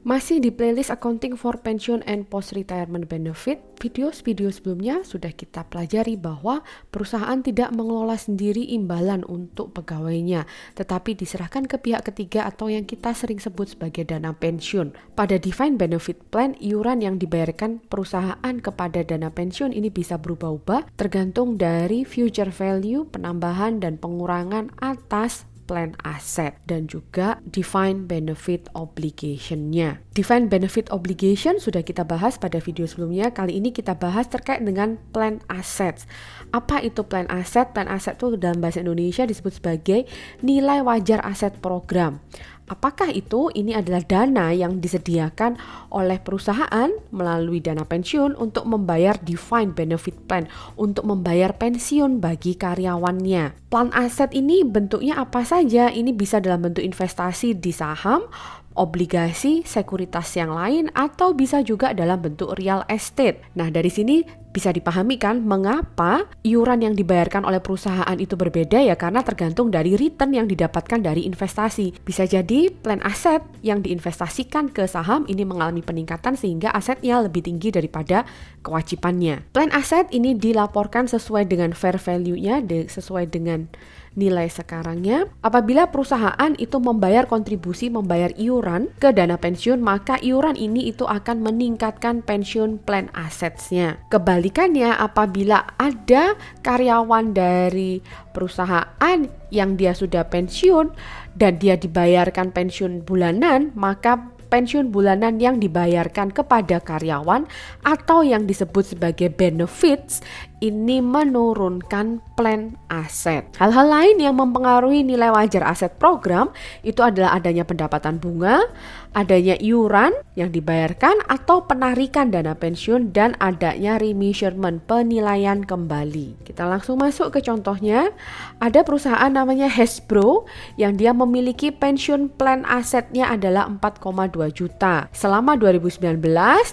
Masih di playlist Accounting for Pension and Post-Retirement Benefit, video sebelumnya sudah kita pelajari bahwa perusahaan tidak mengelola sendiri imbalan untuk pegawainya, tetapi diserahkan ke pihak ketiga atau yang kita sering sebut sebagai dana pensiun. Pada Defined Benefit Plan, iuran yang dibayarkan perusahaan kepada dana pensiun ini bisa berubah-ubah tergantung dari future value, penambahan dan pengurangan atas plan aset dan juga defined benefit obligation-nya. Defined benefit obligation sudah kita bahas pada video sebelumnya. Kali ini kita bahas terkait dengan plan assets. Apa itu plan asset? Plan asset itu dalam bahasa Indonesia disebut sebagai nilai wajar aset program. Apakah itu? Ini adalah dana yang disediakan oleh perusahaan melalui dana pensiun untuk membayar defined benefit plan, untuk membayar pensiun bagi karyawannya. Plan aset ini bentuknya apa saja? Ini bisa dalam bentuk investasi di saham, obligasi, sekuritas yang lain, atau bisa juga dalam bentuk real estate. Nah, dari sini bisa dipahami kan mengapa iuran yang dibayarkan oleh perusahaan itu berbeda ya, karena tergantung dari return yang didapatkan dari investasi. Bisa jadi plan aset yang diinvestasikan ke saham ini mengalami peningkatan sehingga asetnya lebih tinggi daripada kewajibannya. Plan aset ini dilaporkan sesuai dengan fair value-nya, sesuai dengan nilai sekarangnya. Apabila perusahaan itu membayar kontribusi, membayar iuran ke dana pensiun, maka iuran ini itu akan meningkatkan pensiun plan assets-nya. Kebalikannya, apabila ada karyawan dari perusahaan yang dia sudah pensiun dan dia dibayarkan pensiun bulanan, maka pensiun bulanan yang dibayarkan kepada karyawan atau yang disebut sebagai benefits ini menurunkan plan aset. Hal-hal lain yang mempengaruhi nilai wajar aset program itu adalah adanya pendapatan bunga, adanya iuran yang dibayarkan atau penarikan dana pensiun, dan adanya remeasurement, penilaian kembali. Kita langsung masuk ke contohnya. Ada perusahaan namanya Hasbro yang dia memiliki pensiun plan asetnya adalah 4,2 juta. Selama 2019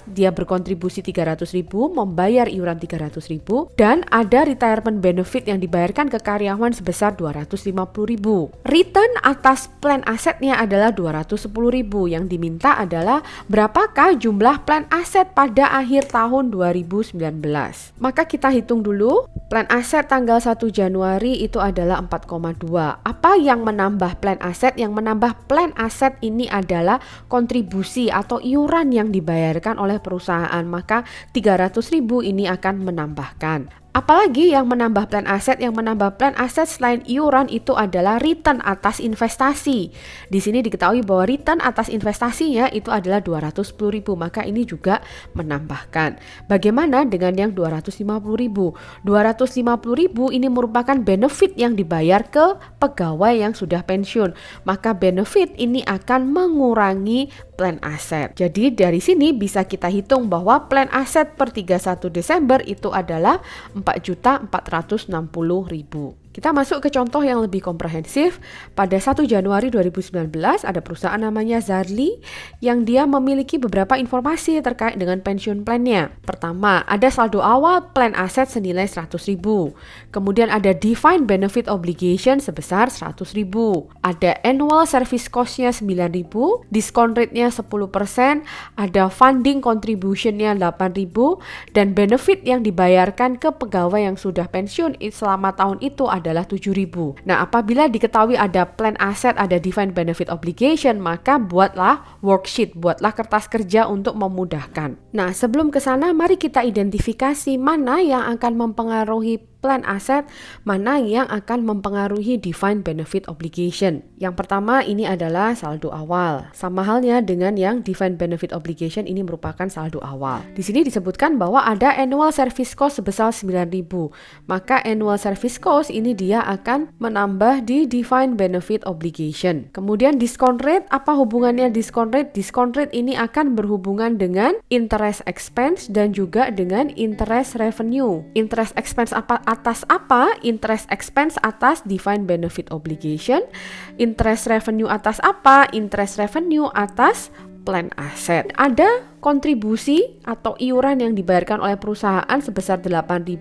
dia berkontribusi 300.000, membayar iuran 300.000, dan ada retirement benefit yang dibayarkan ke karyawan sebesar 250.000. Return atas plan asetnya adalah 210.000. Yang diminta adalah berapakah jumlah plan aset pada akhir tahun 2019. Maka kita hitung dulu. Plan aset tanggal 1 Januari itu adalah 4,2. Apa yang menambah plan aset? Yang menambah plan aset ini adalah kontribusi atau iuran yang dibayarkan oleh perusahaan. Maka 300.000 ini akan menambahkan. Apalagi yang menambah plan aset? Yang menambah plan aset selain iuran itu adalah return atas investasi. Di sini diketahui bahwa return atas investasinya itu adalah 210.000, maka ini juga menambahkan. Bagaimana dengan yang 250.000? 250.000 ini merupakan benefit yang dibayar ke pegawai yang sudah pensiun. Maka benefit ini akan mengurangi plan aset. Jadi dari sini bisa kita hitung bahwa plan aset per 31 Desember itu adalah 4.460.000. Kita masuk ke contoh yang lebih komprehensif. Pada 1 Januari 2019 ada perusahaan namanya Zarli yang dia memiliki beberapa informasi terkait dengan pensiun plan-nya. Pertama, ada saldo awal plan aset senilai 100.000. Kemudian ada defined benefit obligation sebesar 100.000. Ada annual service cost-nya 9.000, diskon rate-nya 10%, ada funding contribution-nya 8.000, dan benefit yang dibayarkan ke pegawai yang sudah pensiun selama tahun itu adalah 7.000. Nah, apabila diketahui ada plan aset, ada defined benefit obligation, maka buatlah worksheet, buatlah kertas kerja untuk memudahkan. Nah, sebelum ke sana, mari kita identifikasi mana yang akan mempengaruhi plan aset, mana yang akan mempengaruhi defined benefit obligation. Yang pertama ini adalah saldo awal. Sama halnya dengan yang defined benefit obligation, ini merupakan saldo awal. Di sini disebutkan bahwa ada annual service cost sebesar 9.000. Maka annual service cost ini dia akan menambah di defined benefit obligation. Kemudian discount rate, apa hubungannya discount rate? Discount rate ini akan berhubungan dengan interest expense dan juga dengan interest revenue. Interest expense atas apa? Interest expense atas defined benefit obligation. Interest revenue atas apa? Interest revenue atas plan aset. Ada kontribusi atau iuran yang dibayarkan oleh perusahaan sebesar 8.000.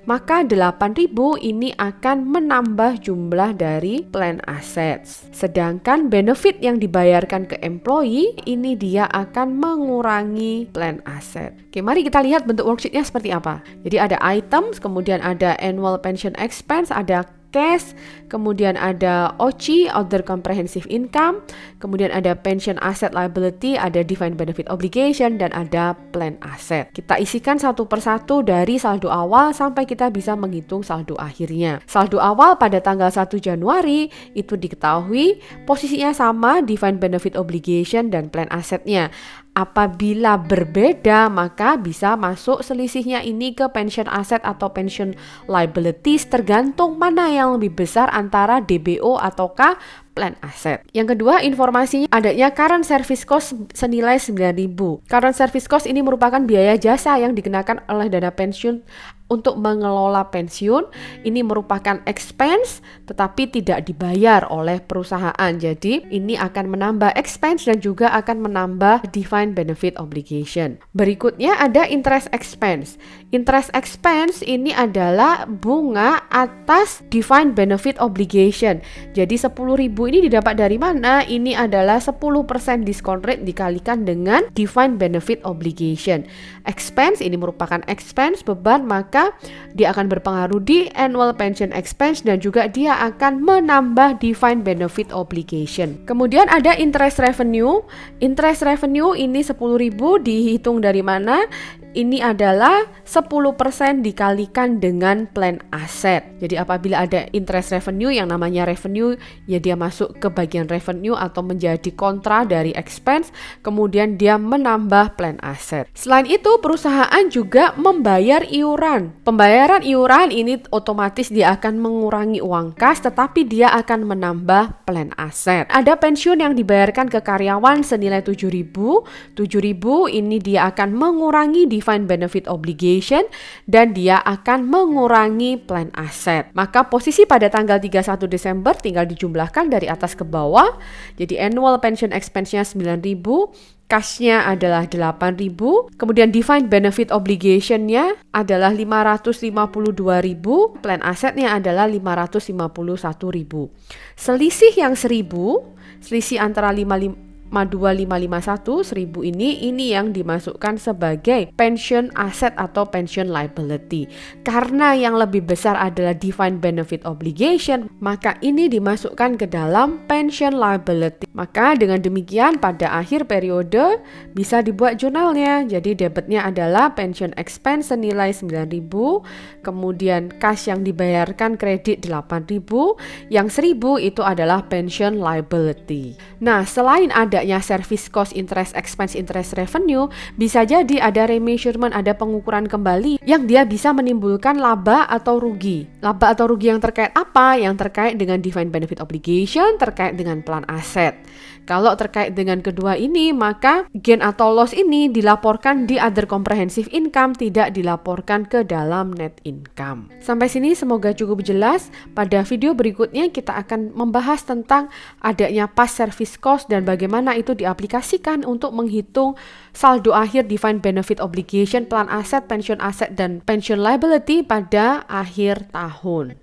Maka 8.000 ini akan menambah jumlah dari plan assets. Sedangkan benefit yang dibayarkan ke employee ini dia akan mengurangi plan asset. Oke, mari kita lihat bentuk worksheetnya seperti apa. Jadi ada items, kemudian ada annual pension expense, ada cash, kemudian ada OCI, Other Comprehensive Income, kemudian ada pension asset liability, ada defined benefit obligation, dan ada plan asset. Kita isikan satu persatu dari saldo awal sampai kita bisa menghitung saldo akhirnya. Saldo awal pada tanggal 1 Januari itu diketahui posisinya sama defined benefit obligation dan plan assetnya. Apabila berbeda, maka bisa masuk selisihnya ini ke pension asset atau pension liabilities, tergantung mana yang lebih besar antara DBO ataukah plan asset. Yang kedua, informasinya adanya current service cost senilai 9.000. Current service cost ini merupakan biaya jasa yang dikenakan oleh dana pensiun untuk mengelola pensiun. Ini merupakan expense tetapi tidak dibayar oleh perusahaan. Jadi ini akan menambah expense dan juga akan menambah defined benefit obligation. Berikutnya ada interest expense. Interest expense ini adalah bunga atas defined benefit obligation. Jadi 10.000 ini didapat dari mana? Ini adalah 10% discount rate dikalikan dengan defined benefit obligation. Expense ini merupakan expense beban, maka dia akan berpengaruh di annual pension expense dan juga dia akan menambah defined benefit obligation. Kemudian ada interest revenue. Interest revenue ini 10.000 dihitung dari mana? Ini adalah 10% dikalikan dengan plan asset. Jadi apabila ada interest revenue, yang namanya revenue ya dia masuk ke bagian revenue atau menjadi kontra dari expense, kemudian dia menambah plan asset. Selain itu, perusahaan juga membayar iuran. Pembayaran iuran ini otomatis dia akan mengurangi uang kas, tetapi dia akan menambah plan asset. Ada pensiun yang dibayarkan ke karyawan senilai 7.000. 7.000 ini dia akan mengurangi defined benefit obligation dan dia akan mengurangi plan asset. Maka posisi pada tanggal 31 Desember tinggal dijumlahkan dari atas ke bawah. Jadi annual pension expense-nya 9.000, cashnya adalah 8.000, kemudian defined benefit obligation-nya adalah 552.000, plan asetnya adalah 551.000. Selisih yang 1.000, selisih antara 551 1.000 ini yang dimasukkan sebagai pension asset atau pension liability. Karena yang lebih besar adalah defined benefit obligation, maka ini dimasukkan ke dalam pension liability. Maka dengan demikian pada akhir periode bisa dibuat jurnalnya. Jadi debitnya adalah pension expense senilai 9.000, kemudian cash yang dibayarkan kredit 8.000, yang 1.000 itu adalah pension liability. Nah, selain adanya service cost, interest expense, interest revenue, bisa jadi ada remeasurement, ada pengukuran kembali yang dia bisa menimbulkan laba atau rugi. Laba atau rugi yang terkait apa? Yang terkait dengan defined benefit obligation, terkait dengan plan asset. Kalau terkait dengan kedua ini, maka gain atau loss ini dilaporkan di other comprehensive income, tidak dilaporkan ke dalam net income. Sampai sini semoga cukup jelas. Pada video berikutnya kita akan membahas tentang adanya past service cost dan bagaimana itu diaplikasikan untuk menghitung saldo akhir defined benefit obligation, plan asset, pension asset, dan pension liability pada akhir tahun.